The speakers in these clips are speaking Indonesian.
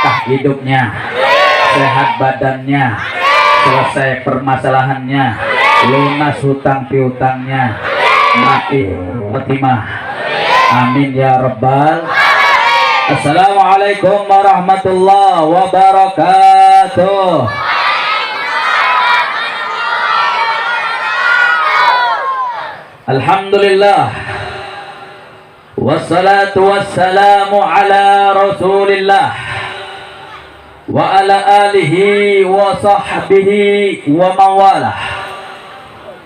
berkah hidupnya, sehat badannya, selesai permasalahannya, lunas hutang piutangnya, mati khotimah. Amin ya rabbal. Assalamualaikum warahmatullahi wabarakatuh. Alhamdulillah, wassalatu wassalamu ala rasulillah wa ala alihi wa sahbihi wa mawalah.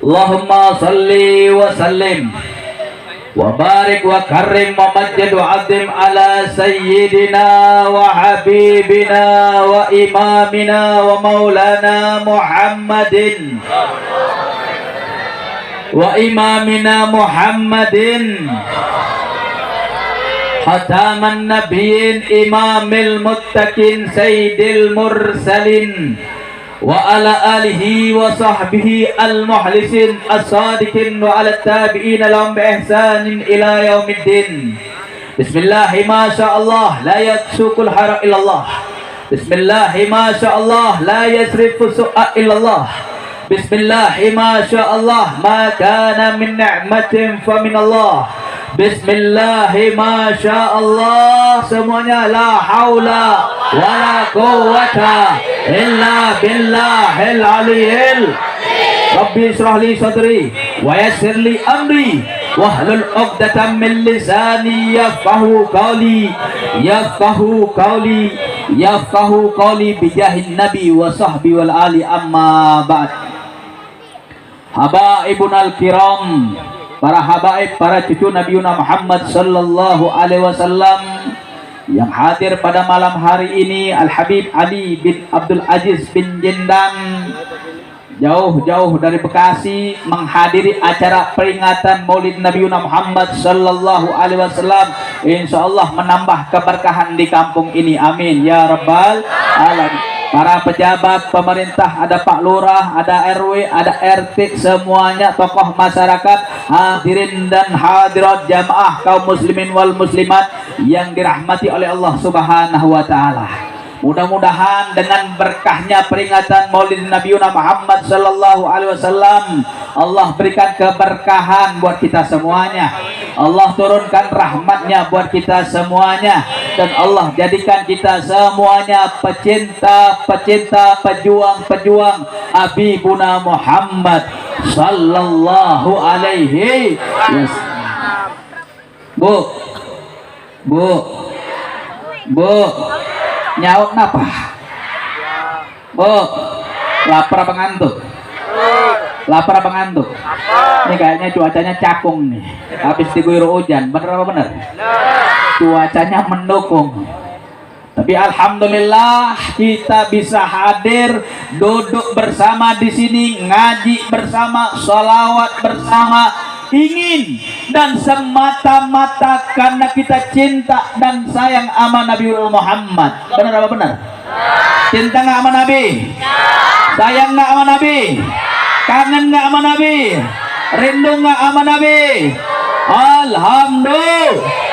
Allahumma salli wa sallim wa barik wa karim wa majid wa azim ala sayyidina wa habibina wa imamina wa maulana Muhammadin wa imamina Muhammadin khataman nabiyyin imamil muttaqin sayyidil mursalin wa ala alihi wa sahbihi al-muhlisin as-sadiqin wa ala tabi'ina lahum bi ihsanin ila yaumiddin. Bismillah ma sya'allah la yatsukul hara illallah. Bismillah ma sya'allah la yasrifu su'a illallah. Bismillah ma sya'allah ma kana min ni'matin fa min Allah. Bismillah ma sya'allah, semuanya la haula wala quwwata illa billahil aliyyil. Rabbi israh li sadri wa yassir li amri wahlul 'uqdatam min lisani yafqahu qawli yafqahu qawli bijahin nabi wa sahbi wal ali amma ba'd. Habaibunal kiram, para habaib, para cucu Nabi Muhammad sallallahu alaihi wasallam yang hadir pada malam hari ini, Al Habib Ali bin Abdul Aziz bin Jendang jauh-jauh dari Bekasi menghadiri acara peringatan Maulid Nabi Muhammad sallallahu alaihi wasallam. Insyaallah menambah keberkahan di kampung ini. Amin ya rabbal alamin. Para pejabat pemerintah, ada Pak Lurah, ada RW, ada RT, semuanya tokoh masyarakat, hadirin dan hadirat jamaah kaum muslimin wal muslimat yang dirahmati oleh Allah Subhanahu wa taala. Mudah-mudahan dengan berkahnya peringatan Maulid Nabi Muhammad sallallahu alaihi wasallam, Allah berikan keberkahan buat kita semuanya. Allah turunkan rahmatnya buat kita semuanya, dan Allah jadikan kita semuanya pecinta-pecinta, pejuang-pejuang Habibuna Muhammad sallallahu alaihi wasallam. Bu, nyaut napa? Bu, lapar apa ngantuk? Lapar apa ngantuk? Ini kayaknya cuacanya cakung nih, habis diguyur hujan. Bener apa bener? Cuacanya mendukung. Tapi alhamdulillah kita bisa hadir, duduk bersama di sini, ngaji bersama, sholawat bersama, ingin dan semata-mata karena kita cinta dan sayang sama Nabi Muhammad. Benar apa benar? Cinta nggak sama Nabi? Sayang nggak sama Nabi? Kangen nggak sama Nabi? Rindu nggak sama Nabi? Alhamdulillah.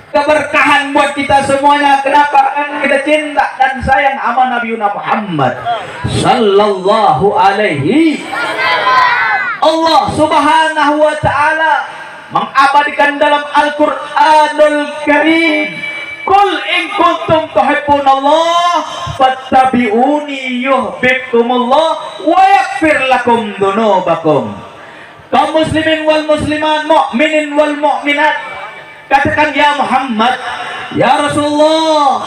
Keberkahan buat kita semuanya. Kenapa? Karena kita cinta dan sayang sama Nabi Muhammad sallallahu alaihi. Allah Subhanahu wa ta'ala mengabadikan dalam Al-Qur'anul Karim, qul in kuntum tuhibbunallah fattabi'uni yuhibbukumullah wa yaghfir lakum dzunubakum. Kaum muslimin wal muslimat, mukminin wal mukminat, katakan ya Muhammad, ya Rasulullah,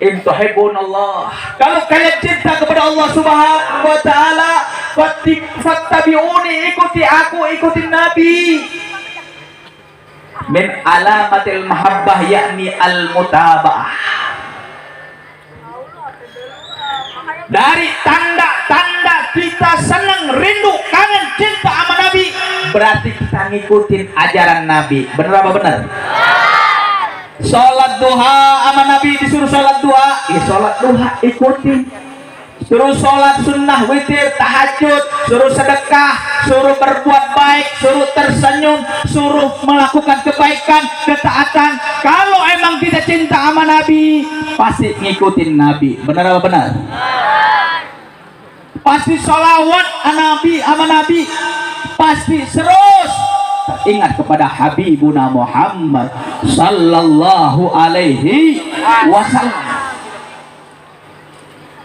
in tuhibbunallah, kalau kalian cinta kepada Allah Subhanahu wa ta'ala, fattabi'uni, ikuti aku, ikuti Nabi. Min alamatil mahabbah yakni al-mutaba'ah. Dari tanda-tanda kita senang, rindu, kangen, cinta sama Nabi, berarti kita ngikutin ajaran Nabi. Bener apa bener? Sholat duha sama Nabi, disuruh sholat duha, ya sholat duha ikutin. suruh sholat sunnah, witir, tahajud, suruh sedekah, suruh berbuat baik, suruh tersenyum, suruh melakukan kebaikan, ketaatan. Kalau emang kita cinta sama Nabi, pasti ngikutin Nabi. Benar apa benar? Pasti sholawat Nabi sama Nabi, pasti terus ingat kepada Habibuna Muhammad sallallahu alaihi wasallam.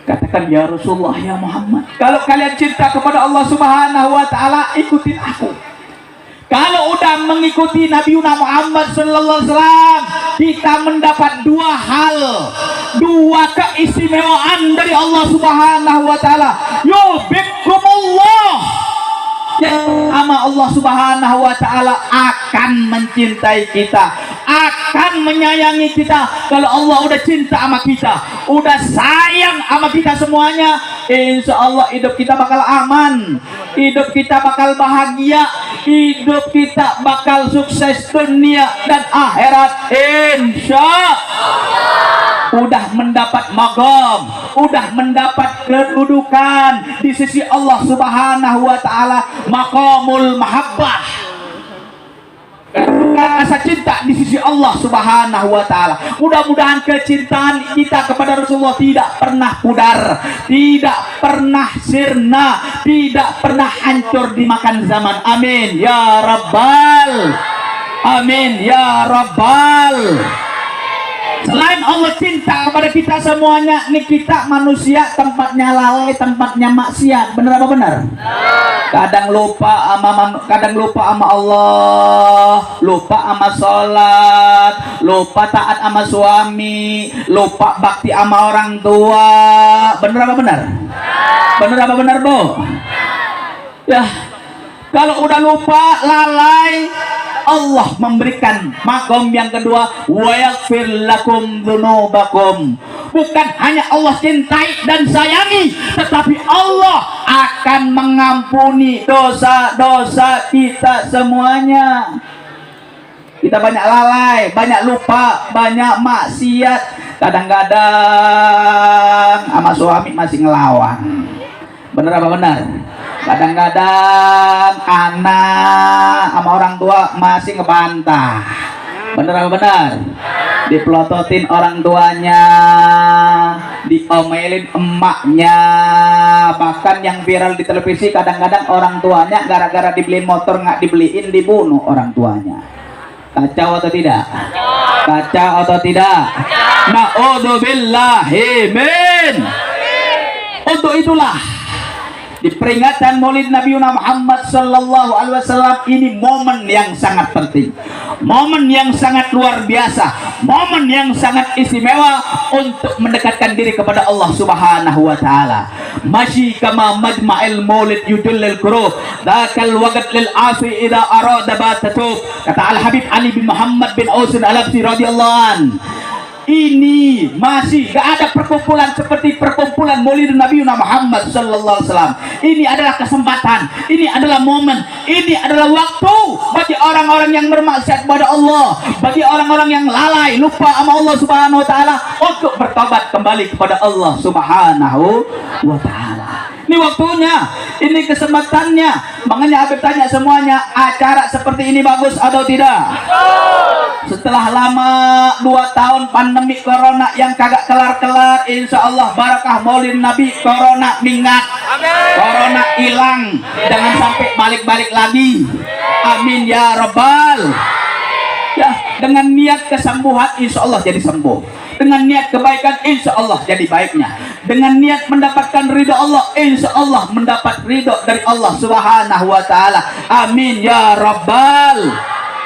Katakan, ya Rasulullah, ya Muhammad, kalau kalian cinta kepada Allah Subhanahu wa taala, ikutin aku. Kalau udah mengikuti Nabi Muhammad sallallahu alaihi wasallam, kita mendapat dua hal, dua keistimewaan dari Allah Subhanahu wa taala. Yuhibbukumullah, ama Allah Subhanahu wa taala akan mencintai kita, akan menyayangi kita. Kalau Allah udah cinta sama kita, udah sayang sama kita semuanya, insya Allah hidup kita bakal aman, hidup kita bakal bahagia, hidup kita bakal sukses dunia dan akhirat, insya Allah. Udah mendapat maqam, udah mendapat kedudukan di sisi Allah Subhanahu wa taala, maqamul mahabbah, rasa cinta di sisi Allah Subhanahu wa taala. Mudah-mudahan kecintaan kita kepada Rasulullah tidak pernah pudar, tidak pernah sirna, tidak pernah hancur dimakan zaman. Amin ya rabbal, amin ya rabbal. Selain Allah cinta kepada kita semuanya, nih kita manusia tempatnya lalai, tempatnya maksiat. Benar apa benar? Kadang lupa sama Allah, lupa sama sholat, lupa taat sama suami, lupa bakti sama orang tua. Benar apa benar? Benar apa benar, Bu? Ya, kalau udah lupa, lalai, Allah memberikan makom yang kedua, wa yaghfir lakum dzunubakum. Bukan hanya Allah cintai dan sayangi, tetapi Allah akan mengampuni dosa-dosa kita semuanya. Kita banyak lalai, banyak lupa, banyak maksiat. Kadang-kadang sama suami masih ngelawan. Benar apa benar? Kadang-kadang anak sama orang tua masih ngebantah. Bener apa benar? Dipelototin orang tuanya, diomelin emaknya. Bahkan yang viral di televisi, kadang-kadang orang tuanya gara-gara dibeliin motor nggak dibeliin, dibunuh orang tuanya. Kacau atau tidak? Kacau atau tidak? Na'udzubillahi min. Untuk itulah, di peringatan Maulid Nabi Muhammad sallallahu alaihi wasallam ini momen yang sangat penting, momen yang sangat luar biasa, momen yang sangat istimewa untuk mendekatkan diri kepada Allah Subhanahu wa taala. Masyi kama majma'il maulid yudullil qurub, dzakal waqt lil asi idza arada batatub. Kata Al Habib Ali bin Muhammad bin Ausin Al-Absi radhiyallahu an, ini masih gak ada perkumpulan seperti perkumpulan Maulid Nabi Muhammad sallallahu alaihi wasallam. Ini adalah kesempatan, ini adalah momen, ini adalah waktu bagi orang-orang yang bermaksiat kepada Allah, bagi orang-orang yang lalai, lupa sama Allah Subhanahu wa taala, untuk bertobat kembali kepada Allah Subhanahu wa taala. Ini waktunya, ini kesempatannya. Makanya Habib tanya semuanya, acara seperti ini bagus atau tidak? Setelah lama 2 tahun pandemi corona yang kagak kelar-kelar, insya Allah barakah Maulid Nabi, corona minggat, corona hilang, jangan sampai balik-balik lagi. Amin ya rabbal. Ya, dengan niat kesembuhan insya Allah jadi sembuh. Dengan niat kebaikan insya Allah jadi baiknya. Dengan niat mendapatkan ridho Allah, insya Allah mendapat ridho dari Allah Subhanahu wa taala. Amin ya rabbal,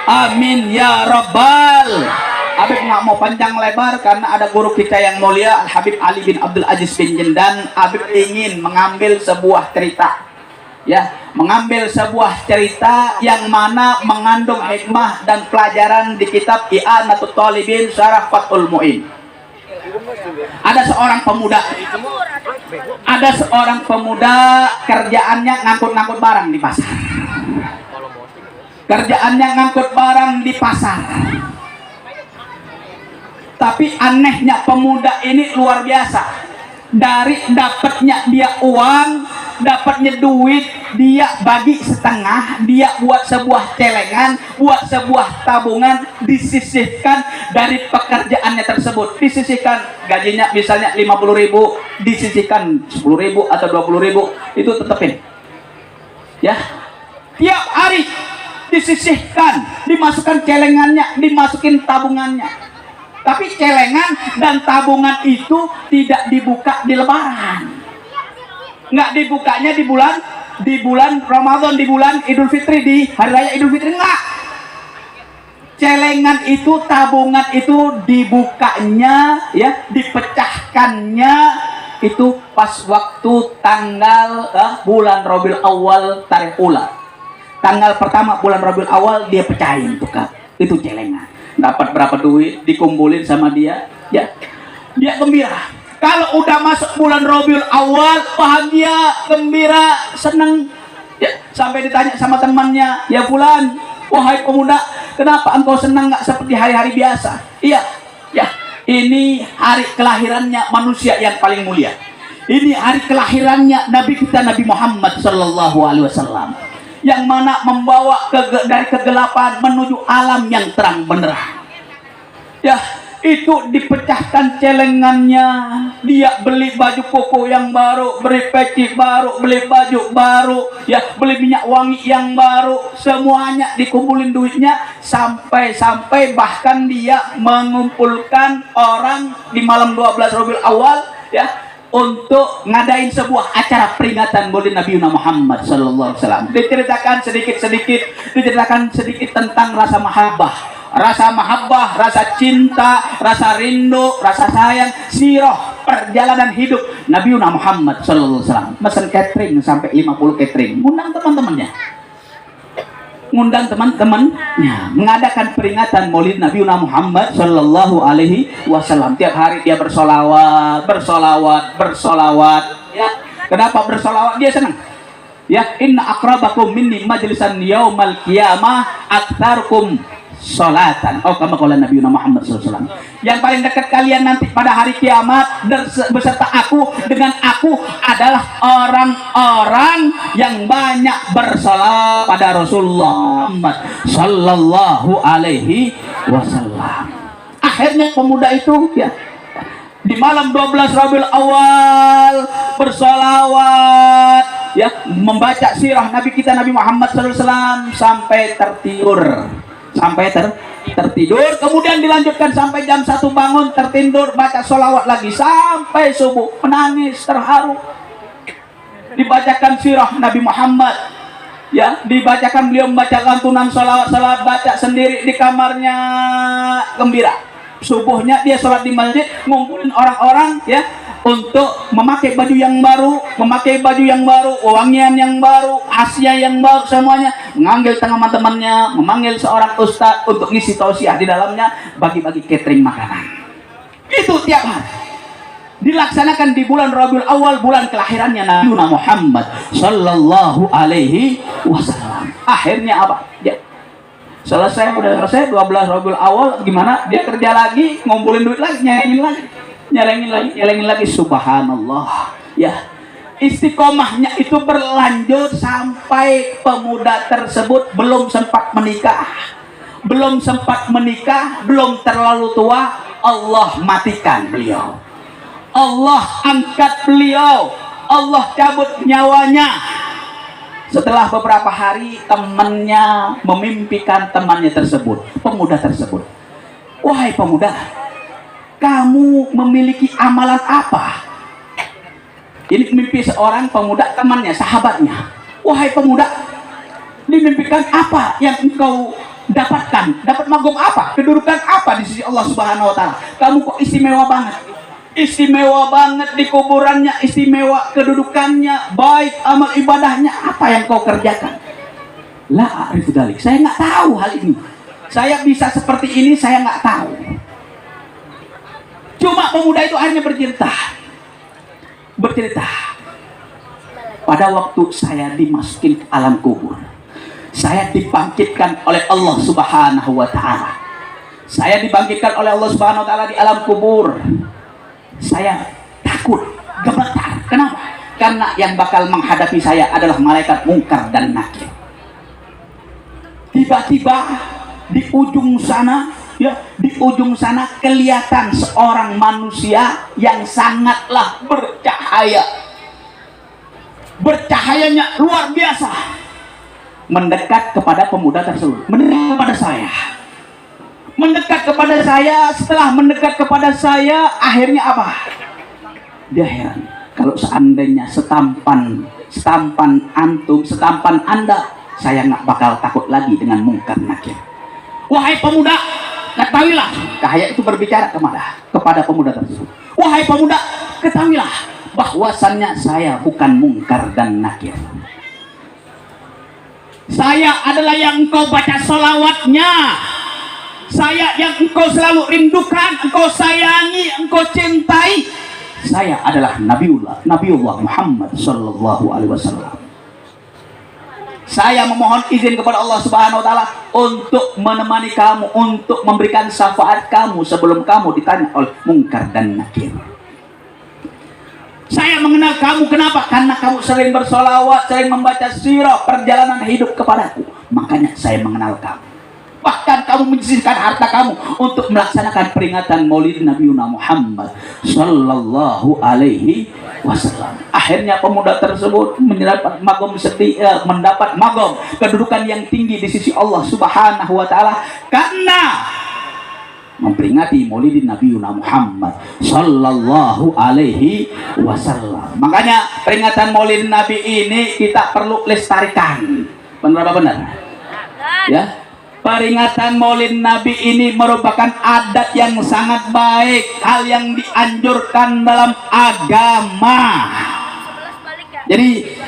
amin ya rabbal. Habib nggak mau panjang lebar karena ada guru kita yang mulia Al Habib Ali bin Abdul Aziz bin Jendan. Habib ingin mengambil sebuah cerita, ya, mengambil sebuah cerita yang mana mengandung hikmah dan pelajaran di kitab I'anatul Talibin Syarah Fathul Mu'in. Ada seorang pemuda kerjaannya ngangkut-ngangkut barang di pasar. Kerjaannya ngangkut barang di pasar. Tapi anehnya pemuda ini luar biasa. dari dapatnya dia uang, dapatnya duit, dia bagi setengah, dia buat sebuah celengan, buat sebuah tabungan, disisihkan dari pekerjaannya tersebut, disisihkan gajinya misalnya 50.000, disisihkan 10.000 atau 20.000, itu tetepin ya, tiap hari disisihkan, dimasukkan celengannya, dimasukin tabungannya. Tapi celengan dan tabungan itu tidak dibuka di Lebaran, nggak dibukanya di bulan Ramadan, di bulan Idul Fitri, di hari raya Idul Fitri, enggak. Celengan itu, tabungan itu dibukanya ya, dipecahkannya itu pas waktu tanggal bulan Rabiul Awal tarikh ula. Tanggal pertama bulan Rabiul Awal dia pecahin tuh Kak, itu celengan. Dapat berapa duit dikumpulin sama dia, ya dia gembira. Kalau udah masuk bulan Rabiul Awal, bahagia, gembira, senang ya, sampai ditanya sama temannya, ya fulan, wahai pemuda, kenapa engkau senang nggak seperti hari-hari biasa? Iya ya, ini hari kelahirannya manusia yang paling mulia, ini hari kelahirannya Nabi kita Nabi Muhammad Sallallahu Alaihi Wasallam, yang mana membawa dari kegelapan menuju alam yang terang benderang. Ya, itu dipecahkan celengannya, dia beli baju koko yang baru, beli peci baru, beli baju baru, ya beli minyak wangi yang baru, semuanya dikumpulin duitnya, sampai bahkan dia mengumpulkan orang di malam 12 Rabiul Awal ya, untuk ngadain sebuah acara peringatan Maulid Nabi Muhammad Sallallahu Alaihi Wasallam. Diceritakan sedikit tentang rasa mahabbah, rasa cinta, rasa rindu, rasa sayang, sirah perjalanan hidup Nabi Muhammad Sallallahu Alaihi Wasallam. Mesen catering sampai 50 catering, ngundang teman-temannya, mengadakan peringatan Maulid Nabi Muhammad Sallallahu Alaihi Wasallam. Tiap hari dia bersolawat. Ya, kenapa bersolawat? Dia senang. Ya, inna akrabakum minni majlisan yaumal qiyamah aktsarukum sholatan. Oh, kama qala Nabi Muhammad SAW. Yang paling dekat kalian nanti pada hari kiamat beserta aku, dengan aku adalah orang-orang yang banyak bersalat pada Rasulullah Muhammad Sallallahu Alaihi Wasallam. Akhirnya pemuda itu ya, di malam 12 Rabiul Awal bersolawat ya, membaca sirah Nabi kita Nabi Muhammad SAW sampai tertidur. Kemudian dilanjutkan sampai jam 1 bangun, tertidur, baca sholawat lagi sampai subuh, menangis terharu, dibacakan sirah Nabi Muhammad ya, dibacakan, beliau membaca lantunan sholawat, baca sendiri di kamarnya, gembira. Subuhnya dia sholat di masjid, ngumpulin orang-orang ya, untuk memakai baju yang baru, wangian yang baru, hasiah yang baru, semuanya mengambil teman-temannya, memanggil seorang ustadz untuk ngisi tausiah di dalamnya, bagi-bagi catering makanan. Itu tiap hari dilaksanakan di bulan Rabiul Awal, bulan kelahirannya Nabi Muhammad Sallallahu Alaihi Wasallam. Akhirnya apa? Ya, selesai 12 Rabiul Awal, gimana? Dia kerja lagi, ngumpulin duit lagi, nyelengin lagi, subhanallah ya. Istiqomahnya itu berlanjut sampai pemuda tersebut belum sempat menikah, belum terlalu tua, Allah matikan beliau, Allah angkat beliau, Allah cabut nyawanya. Setelah beberapa hari, temannya memimpikan temannya tersebut, pemuda tersebut, wahai pemuda, kamu memiliki amalan apa? Ini mimpi seorang pemuda, temannya, sahabatnya. Wahai pemuda, dimimpikan apa yang engkau dapatkan? Dapat magom apa? Kedudukan apa di sisi Allah Subhanahu Wa Taala? Kamu kok istimewa banget di kuburannya, istimewa kedudukannya, baik amal ibadahnya, apa yang kau kerjakan? La a'rifu dzalik. Saya nggak tahu hal ini. Saya bisa seperti ini, saya nggak tahu. Cuma pemuda itu akhirnya bercerita, pada waktu saya dimasukin ke alam kubur, saya dibangkitkan oleh Allah Subhanahu Wa Taala. Saya dibangkitkan oleh Allah Subhanahu Wa Taala di alam kubur. Saya takut gemetar. Kenapa? Karena yang bakal menghadapi saya adalah malaikat mungkar dan nakir. Tiba-tiba di ujung sana, ya, di ujung sana kelihatan seorang manusia yang sangatlah bercahaya. Bercahayanya luar biasa. Mendekat kepada pemuda tersebut, mendekat kepada saya. Mendekat kepada saya, setelah mendekat kepada saya, akhirnya apa? Dia heran, kalau seandainya setampan antum, setampan anda, saya nggak bakal takut lagi dengan mungkar nakir. Wahai pemuda, ketahuilah, cahaya itu berbicara kepada pemuda tersebut. Wahai pemuda, ketahuilah bahwasannya saya bukan mungkar dan nakir. Saya adalah yang engkau baca sholawatnya. Saya yang engkau selalu rindukan, engkau sayangi, engkau cintai. Saya adalah Nabiullah Muhammad sallallahu alaihi wasallam. Saya memohon izin kepada Allah Subhanahu wa taala untuk menemani kamu, untuk memberikan syafaat kamu sebelum kamu ditanya oleh mungkar dan nakir. Saya mengenal kamu, kenapa? Karena kamu sering bersolawat, sering membaca sirah perjalanan hidup kepadaku. Makanya saya mengenal kamu. Bahkan kamu menyisihkan harta kamu untuk melaksanakan peringatan Maulid Nabi Muhammad sallallahu alaihi wasallam. Akhirnya pemuda tersebut mendapat magom kedudukan yang tinggi di sisi Allah Subhanahu wa taala karena memperingati Maulid Nabi Muhammad sallallahu alaihi wasallam. Makanya peringatan Maulid Nabi ini kita perlu lestarikan. Benar apa benar? Ya. Peringatan Maulid Nabi ini merupakan adat yang sangat baik, hal yang dianjurkan dalam agama. Jadi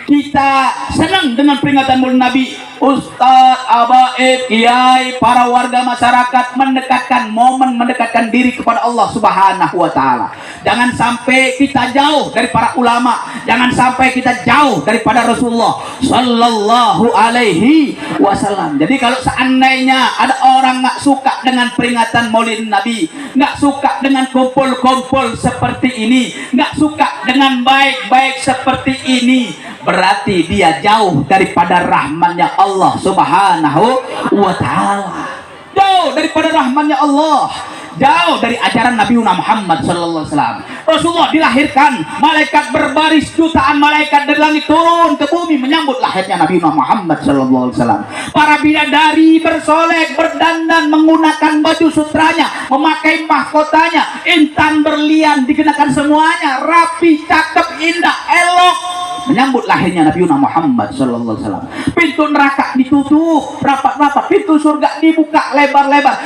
kita senang dengan peringatan Maulid Nabi. Ustadz, abaib, kiai, para warga masyarakat mendekatkan diri kepada Allah Subhanahu wa taala. Jangan sampai kita jauh dari para ulama, jangan sampai kita jauh daripada Rasulullah sallallahu alaihi wasallam. Jadi kalau seandainya ada orang nggak suka dengan peringatan Maulid Nabi, nggak suka dengan kumpul-kumpul seperti ini, nggak suka dengan baik-baik seperti ini, berarti dia jauh daripada rahmatnya Allah Subhanahu wa taala. Jauh daripada rahmatnya Allah, jauh dari ajaran Nabi Muhammad sallallahu alaihi wasallam. Rasulullah dilahirkan, malaikat berbaris, jutaan malaikat dari langit turun ke bumi menyambut lahirnya Nabi Muhammad sallallahu alaihi wasallam. Para bidadari bersolek, berdandan, menggunakan baju sutranya, memakai mahkotanya, intan berlian dikenakan semuanya, rapi, cakep, indah, elok, menyambut lahirnya Nabi Muhammad sallallahu alaihi wasallam. Pintu neraka ditutup rapat-rapat, pintu surga dibuka lebar-lebar,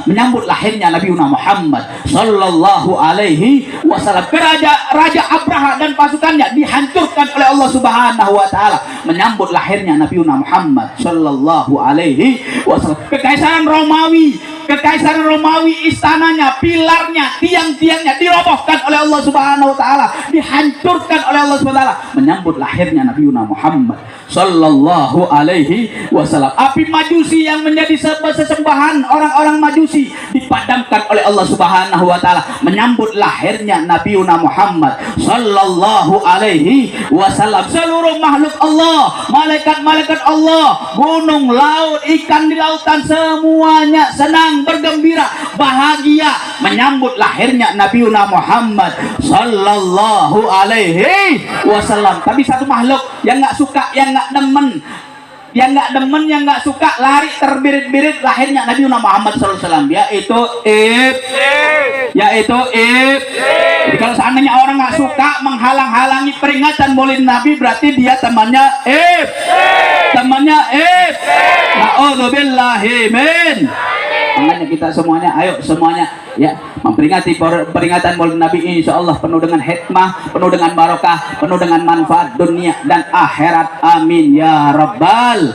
menyambut lahirnya Nabi Muhammad sallallahu alaihi wasallam. Raja Abraha dan pasukannya dihancurkan oleh Allah Subhanahu wa taala, menyambut lahirnya Nabi Muhammad sallallahu alaihi wasallam. Kekaisaran Romawi istananya, pilarnya, tiang-tiangnya dirobohkan oleh Allah Subhanahu wa taala, dihancurkan oleh Allah Subhanahu wa taala, menyambut lahirnya Nabi Muhammad sallallahu alaihi wasallam. Api Majusi yang menjadi sesembahan orang-orang Majusi dipadamkan oleh Allah Subhanahu wa taala, menyambut lahirnya Nabi Muhammad sallallahu alaihi wasallam. Seluruh makhluk Allah, malaikat-malaikat Allah, gunung, laut, ikan di lautan, semuanya senang, bergembira, bahagia menyambut lahirnya Nabi Muhammad sallallahu alaihi wasallam. Tapi satu makhluk yang nggak suka, yang nggak demen, yang nggak suka, lari terbirit-birit lahirnya Nabi Muhammad SAW, yaitu Jadi kalau seandainya orang nggak suka menghalang-halangi peringatan Maulid Nabi, berarti dia temannya Na'udzubillahi min. Makanya kita semuanya, ayo semuanya ya memperingati peringatan Maulid Nabi, insya Allah penuh dengan hikmah, penuh dengan barokah, penuh dengan manfaat dunia dan akhirat. Amin ya rabbal.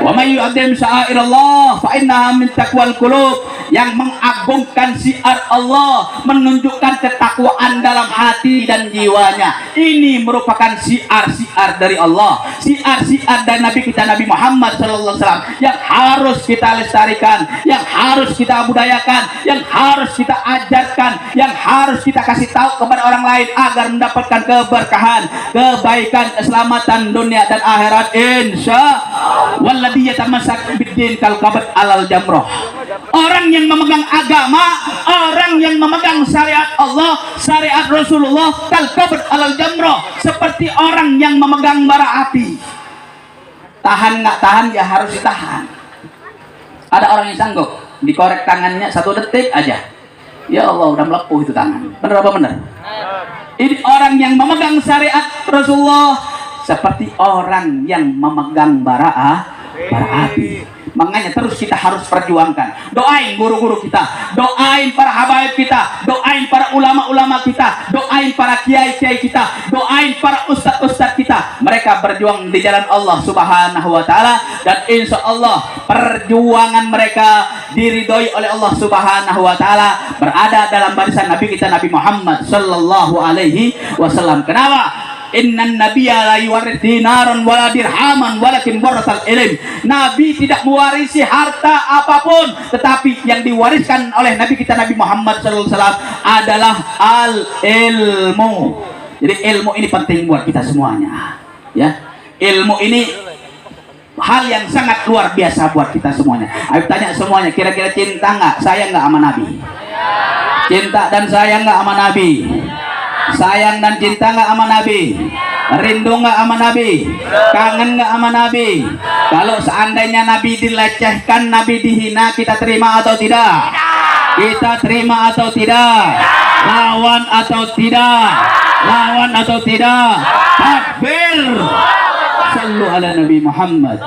Wa may yu'azzim sya'airallah fa innaha min taqwal qulub. yang mengagungkan syiar Allah, menunjukkan ketakwaan dalam hati dan jiwanya. Ini merupakan syiar-syiar dari Allah, syiar-syiar dari Nabi kita Nabi Muhammad sallallahu alaihi wasallam yang harus kita lestarikan, yang harus kita budayakan, yang harus kita ajarkan, yang harus kita kasih tahu kepada orang lain agar mendapatkan keberkahan, kebaikan, keselamatan dunia dan akhirat insya walladzi yatamassak biddin kal qabd alal jamrah. Orang yang memegang agama, orang yang memegang syariat Allah, syariat Rasulullah, kal qabd alal jamrah, seperti orang yang memegang bara api. Tahan nggak tahan ya harus ditahan. Ada orang yang sanggup dikorek tangannya 1 detik aja, ya Allah udah melepuh itu tangan. Bener apa bener? Ini orang yang memegang syariat Rasulullah seperti orang yang memegang bara api. Makanya terus kita harus perjuangkan. Doain guru-guru kita, doain para habaib kita, doain para ulama-ulama kita, doain para kiai-kiai kita, doain para ustadz-ustadz kita. Mereka berjuang di jalan Allah Subhanahu wa taala, dan insya Allah perjuangan mereka diridhoi oleh Allah Subhanahu wa taala, berada dalam barisan Nabi kita Nabi Muhammad sallallahu alaihi wasallam. Kenapa? Innan nabiyya la yuwarith dinaran wala dirhaman walakin warathal ilm. Nabi tidak mewarisi harta apapun, tetapi yang diwariskan oleh Nabi kita Nabi Muhammad sallallahu alaihi wasallam adalah al ilmu. Jadi ilmu ini penting buat kita semuanya, ya. Ilmu ini hal yang sangat luar biasa buat kita semuanya. Ayo tanya semuanya, kira-kira cinta nggak, sayang nggak sama Nabi? Cinta dan sayang nggak sama Nabi? Sayang dan cinta nggak sama Nabi? Rindu nggak sama Nabi? Kangen nggak sama Nabi? Kalau seandainya Nabi dilecehkan, Nabi dihina, kita terima atau tidak? Kita terima atau tidak? Lawan atau tidak? Lawan atau tidak? Takbir! Sallu ala Nabi Muhammad.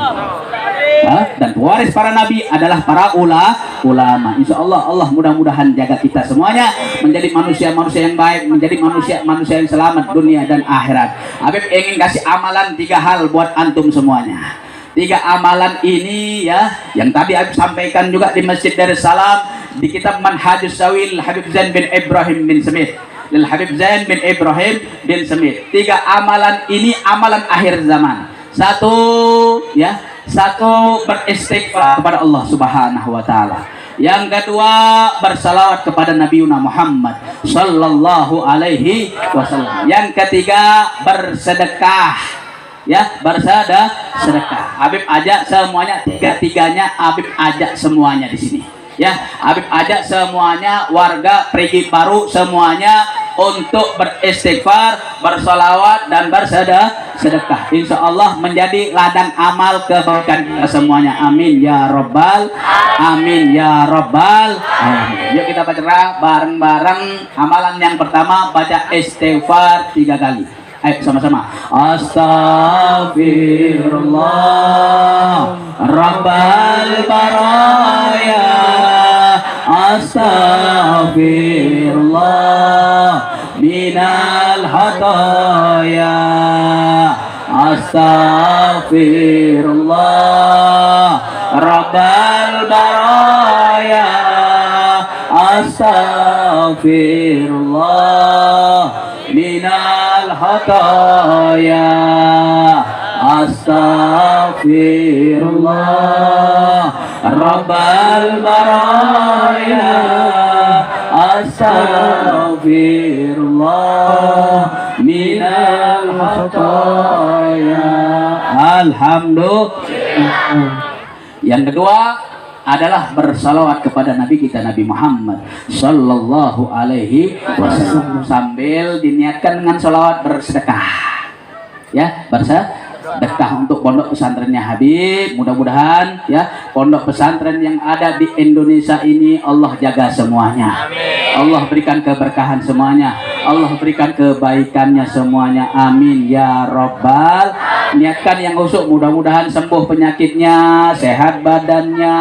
Dan pewaris para nabi adalah para ulama. Insya Allah, Allah mudah-mudahan jaga kita semuanya menjadi manusia-manusia yang baik, menjadi manusia-manusia yang selamat dunia dan akhirat. Habib ingin kasih amalan 3 hal buat antum semuanya. 3 amalan ini ya, yang tadi Habib sampaikan juga di Masjid Darussalam di kitab Manhajus Sawil Habib Zain bin Ibrahim bin Smith. Lil Habib Zain bin Ibrahim bin Smith. 3 amalan ini amalan akhir zaman. 1 ya, 1 beristighfar kepada Allah Subhanahu wa taala. Yang kedua, bersalawat kepada Nabi Muhammad sallallahu alaihi wasallam. Yang ketiga, bersedekah. Ya, bersedekah. Habib ajak semuanya, 3-tiganya Habib ajak semuanya di sini. Ya, Habib ajak semuanya warga Perigi Baru semuanya untuk beristighfar, bersalawat dan bersedekah. Insya Allah menjadi ladang amal kebaikan kita semuanya. Amin ya robbal, amin ya robbal. Yuk kita baca bareng-bareng. Amalan yang pertama, baca istighfar 3 kali. Ayo sama-sama. Astaghfirullah Rabbal baraya, astaghfirullah minal hataya, astaghfirullah Rabbal baraya, astaghfirullah minal hataya, astaghfirullah Rabbal baraya, astaghfirullah minal hataya. Alhamdulillah. Yang kedua adalah bersalawat kepada Nabi kita Nabi Muhammad sallallahu alaihi wasallam, sambil diniatkan dengan salawat bersedekah. Ya, bersedekah untuk pondok pesantrennya Habib. Mudah-mudahan ya pondok pesantren yang ada di Indonesia ini Allah jaga semuanya. Allah berikan keberkahan semuanya, Allah berikan kebaikannya semuanya. Amin ya robbal. Niatkan yang khusyuk, mudah-mudahan sembuh penyakitnya, sehat badannya,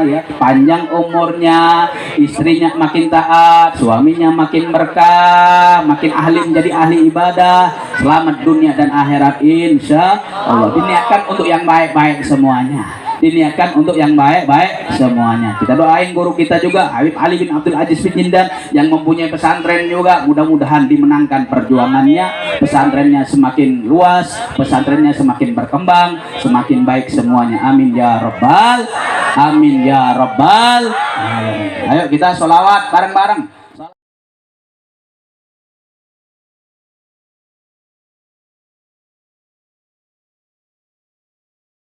ya, panjang umurnya, istrinya makin taat, suaminya makin berkah, makin ahli menjadi ahli ibadah, selamat dunia dan akhirat insya Allah. Diniatkan untuk yang baik-baik semuanya. diniatkan untuk yang baik-baik semuanya. Kita doain guru kita juga Habib Ali bin Abdul Aziz bin Jindan yang mempunyai pesantren juga, mudah-mudahan dimenangkan perjuangannya, pesantrennya semakin luas, pesantrennya semakin berkembang, semakin baik semuanya. Amin ya rabbal, amin ya rabbal alamin. Ayo kita sholawat bareng-bareng.